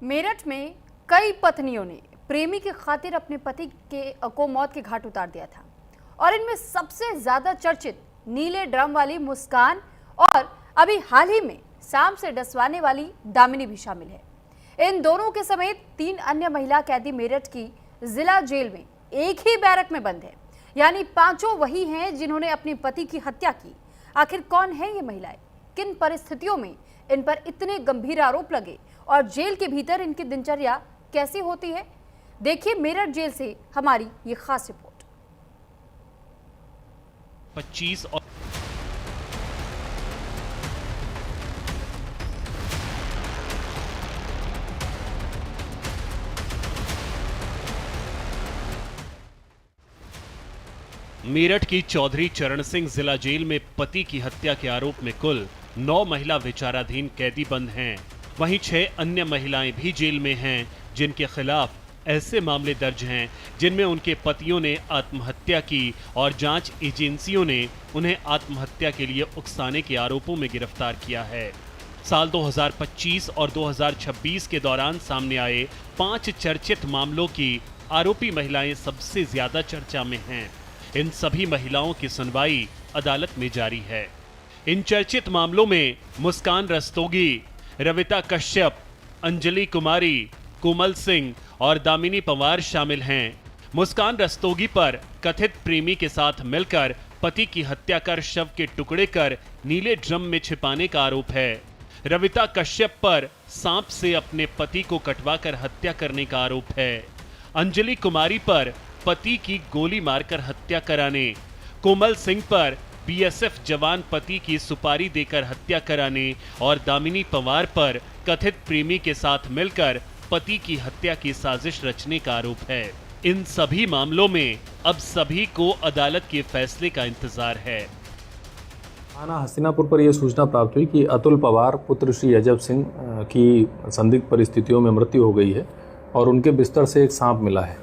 मेरठ में कई पत्नियों ने प्रेमी की खातिर अपने पति को मौत के घाट उतार दिया था और इनमें सबसे ज्यादा चर्चित नीले ड्रम वाली मुस्कान और अभी हाल ही में सांप से डसवाने वाली दामिनी भी शामिल है। इन दोनों के समेत 3 अन्य महिला कैदी मेरठ की जिला जेल में एक ही बैरक में बंद है, यानी पांचों वही हैं जिन्होंने अपने पति की हत्या की। आखिर कौन है ये महिलाएं, किन परिस्थितियों में इन पर इतने गंभीर आरोप लगे और जेल के भीतर इनकी दिनचर्या कैसी होती है, देखिए मेरठ जेल से हमारी ये खास रिपोर्ट। 25 और मेरठ की चौधरी चरण सिंह जिला जेल में पति की हत्या के आरोप में कुल 9 महिला विचाराधीन कैदी बंद हैं। वहीं 6 अन्य महिलाएं भी जेल में हैं जिनके खिलाफ ऐसे मामले दर्ज हैं जिनमें उनके पतियों ने आत्महत्या की और जांच एजेंसियों ने उन्हें आत्महत्या के लिए उकसाने के आरोपों में गिरफ्तार किया है। साल 2025 और 2026 के दौरान सामने आए 5 चर्चित मामलों की आरोपी महिलाएं सबसे ज्यादा चर्चा में हैं। इन सभी महिलाओं की सुनवाई अदालत में जारी है। इन चर्चित मामलों में मुस्कान रस्तोगी, रविता कश्यप, अंजलि कुमारी, कोमल सिंह और दामिनी पंवार शामिल हैं। मुस्कान रस्तोगी पर कथित प्रेमी के साथ मिलकर पति की हत्या कर शव के टुकड़े कर नीले ड्रम में छिपाने का आरोप है। रविता कश्यप पर सांप से अपने पति को कटवाकर हत्या करने का आरोप है। अंजलि कुमारी पर पति की गोली मारकर हत्या कराने, कोमल सिंह पर बीएसएफ जवान पति की सुपारी देकर हत्या कराने और दामिनी पंवार पर कथित प्रेमी के साथ मिलकर पति की हत्या की साजिश रचने का आरोप है। इन सभी मामलों में अब सभी को अदालत के फैसले का इंतजार है। थाना हस्तिनापुर पर यह सूचना प्राप्त हुई कि अतुल पवार पुत्र श्री अजब सिंह की संदिग्ध परिस्थितियों में मृत्यु हो गई है और उनके बिस्तर से एक सांप मिला है।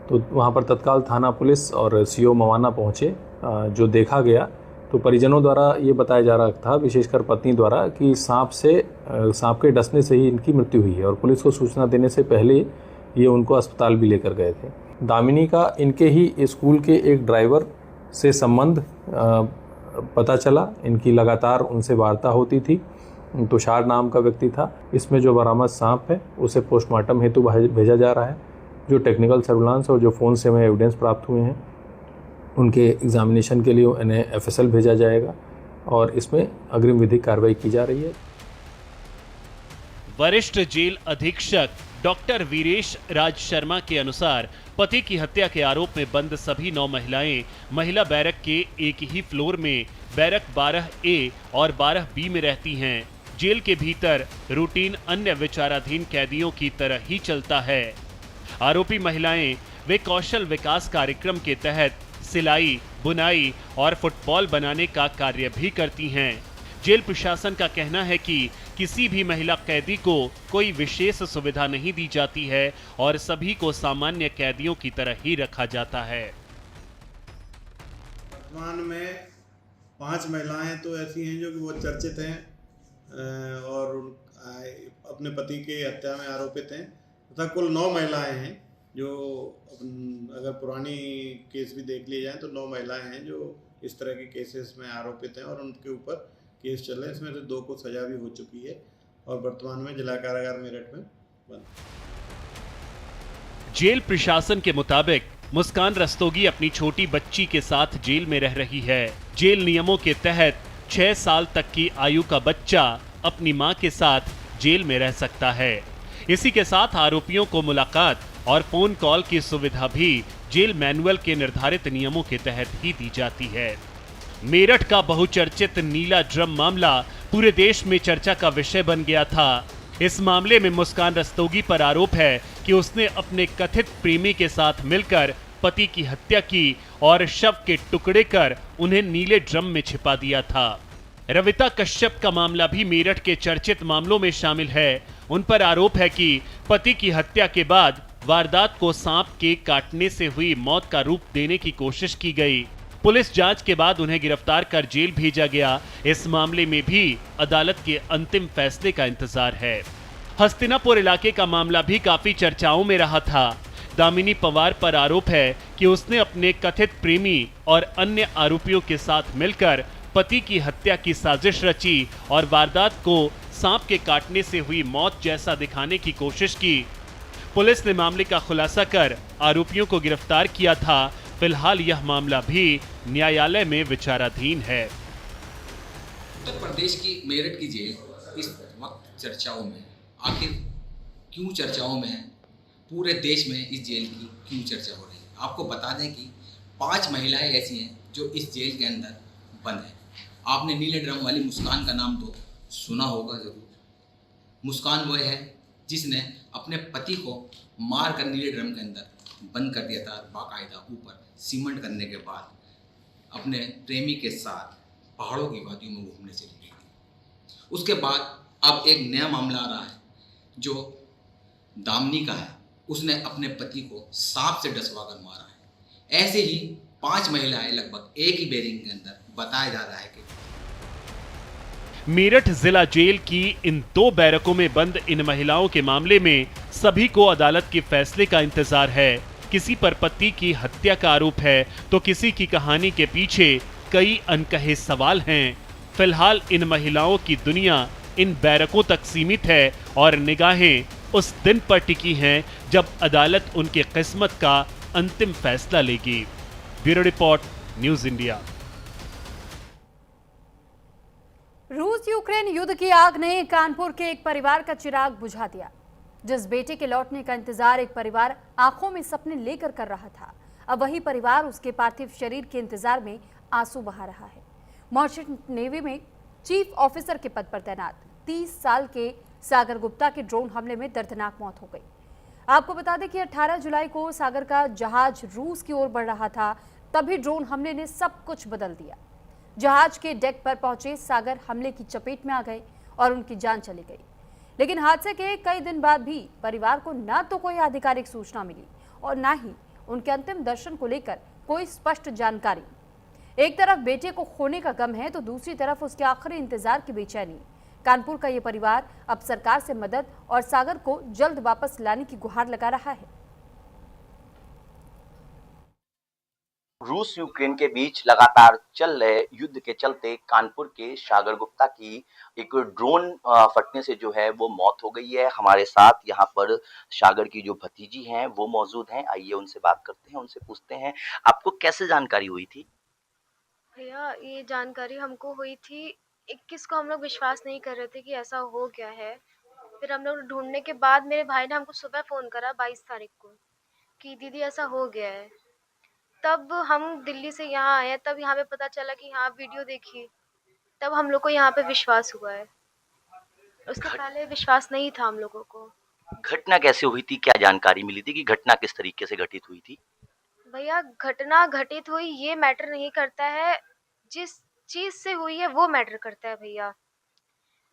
तो वहां पर तत्काल थाना पुलिस और सीओ मवाना पहुंचे। जो देखा गया तो परिजनों द्वारा ये बताया जा रहा था, विशेषकर पत्नी द्वारा, कि सांप के डसने से ही इनकी मृत्यु हुई है और पुलिस को सूचना देने से पहले ये उनको अस्पताल भी लेकर गए थे। दामिनी का इनके ही स्कूल के एक ड्राइवर से संबंध पता चला। इनकी लगातार उनसे वार्ता होती थी। तुषार नाम का व्यक्ति था। इसमें जो बरामद सांप है उसे पोस्टमार्टम हेतु भेजा जा रहा है। जो टेक्निकल सर्विलांस और जो फ़ोन से हमें एविडेंस प्राप्त हुए हैं उनके एग्जामिनेशन के लिए इन्हें एफएसएल भेजा जाएगा और इसमें अग्रिम विधिक कार्रवाई की जा रही है। वरिष्ठ जेल अधीक्षक डॉक्टर वीरेश राज शर्मा के अनुसार पति की हत्या के आरोप में बंद सभी 9 महिलाएं महिला बैरक के एक ही फ्लोर में बैरक 12A और 12B में रहती हैं। जेल के भीतर रूटीन अन्य विचाराधीन कैदियों की तरह ही चलता है। आरोपी महिलाएं वे कौशल विकास कार्यक्रम के तहत सिलाई, बुनाई और फुटबॉल बनाने का कार्य भी करती हैं। जेल प्रशासन का कहना है कि किसी भी महिला कैदी को कोई विशेष सुविधा नहीं दी जाती है और सभी को सामान्य कैदियों की तरह ही रखा जाता है। वर्तमान में 5 महिलाएं तो ऐसी हैं जो कि बहुत चर्चित हैं और अपने पति की हत्या में आरोपित हैं तथा कुल 9 महिलाएं हैं जो अगर पुरानी केस भी देख लिए जाए तो 9 महिलाएं हैं जो इस तरह के केसेस में आरोपित हैं और उनके ऊपर केस चल रहे हैं। इसमें से 2 को सजा भी हो चुकी है और वर्तमान में जिला कारागार मेरठ में बंद। जेल प्रशासन के मुताबिक मुस्कान रस्तोगी अपनी छोटी बच्ची के साथ जेल में रह रही है। जेल नियमों के तहत 6 साल तक की आयु का बच्चा अपनी मां के साथ जेल में रह सकता है। इसी के साथ आरोपियों को मुलाकात और फोन कॉल की सुविधा भी जेल मैनुअल के निर्धारित नियमों के तहत ही दी जाती है। मेरठ का बहुचर्चित नीला ड्रम मामला पूरे देश में चर्चा का विषय बन गया था। इस मामले में मुस्कान रस्तोगी पर आरोप है कि उसने अपने कथित प्रेमी के साथ मिलकर पति की हत्या की और शव के टुकड़े कर उन्हें नीले ड्रम में छिपा दिया था। रविता कश्यप का मामला भी मेरठ के चर्चित मामलों में शामिल है। उन पर आरोप है कि पति की हत्या के बाद वारदात को सांप के काटने से हुई मौत का रूप देने की कोशिश की गई। पुलिस जांच के बाद उन्हें गिरफ्तार कर जेल भेजा गया। इस मामले में भी अदालत के अंतिम फैसले का इंतजार है। हस्तिनापुर इलाके का मामला भी काफी चर्चाओं में रहा था। दामिनी पवार पर आरोप है कि उसने अपने कथित प्रेमी और अन्य आरोपियों के साथ मिलकर पति की हत्या की साजिश रची और वारदात को सांप के काटने से हुई मौत जैसा दिखाने की कोशिश की। पुलिस ने मामले का खुलासा कर आरोपियों को गिरफ्तार किया था। फिलहाल यह मामला भी न्यायालय में विचाराधीन है। उत्तर प्रदेश की मेरठ की जेल इस वक्त चर्चाओं में, आखिर क्यों चर्चाओं में है? पूरे देश में इस जेल की क्यों चर्चा हो रही है? आपको बता दें कि 5 महिलाएं ऐसी हैं जो इस जेल के अंदर बंद हैं। आपने नीले ड्रम वाली मुस्कान का नाम तो सुना होगा ज़रूर। मुस्कान वो है जिसने अपने पति को मार कर नीले ड्रम के अंदर बंद कर दिया था, बाकायदा ऊपर सीमेंट करने के बाद अपने प्रेमी के साथ पहाड़ों की वादियों में घूमने चली गई थी। उसके बाद अब एक नया मामला आ रहा है जो दामिनी का है। उसने अपने पति को सांप से डसवा कर मारा है। ऐसे ही 5 महिलाएं लगभग एक ही बेरिंग के अंदर बताया जा रहा है कि मेरठ जिला जेल की इन 2 बैरकों में बंद इन महिलाओं के मामले में सभी को अदालत के फैसले का इंतजार है। किसी पर पति की हत्या का आरोप है तो किसी की कहानी के पीछे कई अनकहे सवाल हैं। फिलहाल इन महिलाओं की दुनिया इन बैरकों तक सीमित है और निगाहें उस दिन पर टिकी हैं जब अदालत उनकी किस्मत का अंतिम फैसला लेगी। Bureau report, news India. रूस यूक्रेन युद्ध की आग ने कानपुर के एक परिवार का चिराग बुझा दिया। जिस बेटे के लौटने का इंतजार एक परिवार आंखों में सपने लेकर कर रहा था, अब वही परिवार उसके पार्थिव शरीर के इंतजार में आंसू बहा रहा है। मर्चेंट नेवी में चीफ ऑफिसर के पद पर तैनात 30 साल के सागर गुप्ता के ड्रोन हमले में दर्दनाक मौत हो गई। आपको बता दें कि 18 जुलाई को सागर का जहाज रूस की ओर बढ़ रहा था, तभी ड्रोन हमले ने सब कुछ बदल दिया। जहाज के डेक पर पहुंचे सागर हमले की चपेट में आ गए और उनकी जान चली गई। लेकिन हादसे के कई दिन बाद भी परिवार को न तो कोई आधिकारिक सूचना मिली और न ही उनके अंतिम दर्शन को लेकर कोई स्पष्ट जानकारी। एक तरफ बेटे को खोने का गम है तो दूसरी तरफ उसके आखिरी इंतजार की बेचैनी। कानपुर का ये परिवार अब सरकार से मदद और सागर को जल्द वापस लाने की गुहार लगा रहा है। रूस यूक्रेन के बीच लगातार चल रहे युद्ध के चलते कानपुर के सागर गुप्ता की एक ड्रोन फटने से जो है वो मौत हो गई है। हमारे साथ यहाँ पर सागर की जो भतीजी हैं वो मौजूद हैं। आइए उनसे बात करते हैं, उनसे पूछते हैं आपको कैसे जानकारी हुई थी? भैया ये जानकारी हमको हुई थी 21 को। हम लोग विश्वास नहीं कर रहे थे कि ऐसा हो गया है। फिर हम लोग ढूंढने के बाद मेरे भाई ने हमको सुबह फ़ोन करा 22 तारीख को कि दीदी ऐसा हो गया है। तब हम दिल्ली से यहाँ आए, तब यहाँ पे पता चला कि हाँ वीडियो देखी, तब हम लोग को यहाँ पे विश्वास हुआ है। उसके पहले विश्वास नहीं था हम लोगों को। घटना कैसे हुई थी? क्या जानकारी मिली थी कि घटना किस तरीके से घटित हुई थी? भैया घटना घटित हुई ये मैटर नहीं करता है, जिस चीज से हुई है वो मैटर करता है भैया।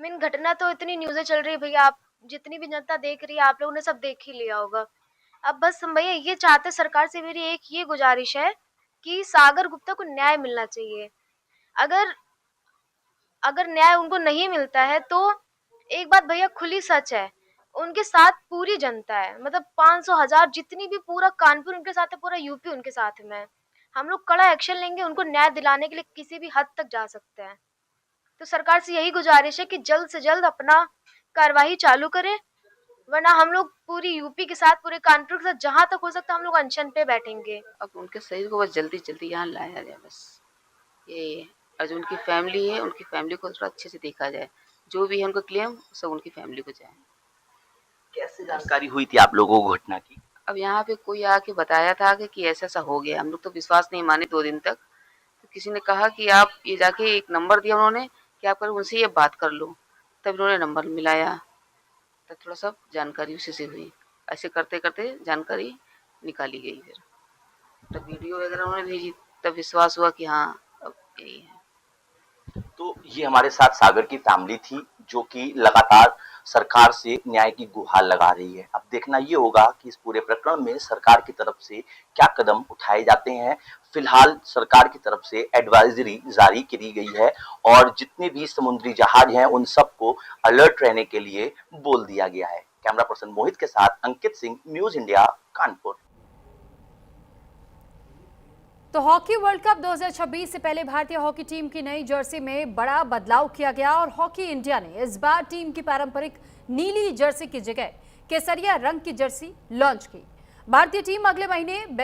मेन घटना तो इतनी न्यूज़ें चल रही है भैया, आप जितनी भी जनता देख रही है आप लोगों ने सब देख ही लिया होगा। अब बस हम भैया ये चाहते, सरकार से मेरी एक ये गुजारिश है कि सागर गुप्ता को न्याय मिलना चाहिए। अगर अगर न्याय उनको नहीं मिलता है तो एक बात भैया खुली सच है, उनके साथ पूरी जनता है। मतलब 500,000 जितनी भी पूरा कानपुर उनके साथ है, पूरा यूपी उनके साथ में है। हम लोग कड़ा एक्शन लेंगे, उनको न्याय दिलाने के लिए किसी भी हद तक जा सकते हैं। तो सरकार से यही गुजारिश है कि जल्द से जल्द अपना कार्यवाही चालू करे, वरना हम लोग पूरी यूपी के साथ, पूरे कानपुर के साथ जहां तक हो सकता है हम लोग अनशन पे बैठेंगे। अब उनके शरीर को बस जल्दी जल्दी यहाँ लाया जाए, बस ये है। और जो उनकी फैमिली है, उनकी फैमिली को थोड़ा अच्छे से देखा जाए। जो भी है उनको क्लेम सब उनकी फैमिली को जाए। कैसे जानकारी हुई थी आप लोगों को घटना की? अब यहाँ पे कोई आके बताया था कि ऐसा ऐसा हो गया। हम लोग तो विश्वास नहीं माने 2 दिन तक। तो किसी ने कहा कि आप ये जाके एक नंबर दिया उन्होंने कि आप उनसे ये बात कर लो। तब उन्होंने नंबर मिलाया, तब थोड़ा सा जानकारी उसी से हुई। ऐसे करते करते जानकारी निकाली गई। फिर तब वीडियो वगैरह उन्होंने भेजी, तब विश्वास हुआ कि हाँ अब यही है। तो ये हमारे साथ सागर की फैमिली थी जो कि लगातार सरकार से न्याय की गुहार लगा रही है। अब देखना ये होगा कि इस पूरे प्रकरण में सरकार की तरफ से क्या कदम उठाए जाते हैं। फिलहाल सरकार की तरफ से एडवाइजरी जारी की गई है और जितने भी समुद्री जहाज हैं उन सबको अलर्ट रहने के लिए बोल दिया गया है। कैमरा पर्सन मोहित के साथ अंकित सिंह, न्यूज इंडिया, कानपुर। तो हॉकी वर्ल्ड कप 2026 से पहले भारतीय हॉकी टीम की नई जर्सी में बड़ा बदलाव किया गया और हॉकी इंडिया ने इस बार टीम की पारंपरिक नीली जर्सी की जगह केसरिया रंग की जर्सी लॉन्च की। भारतीय टीम अगले महीने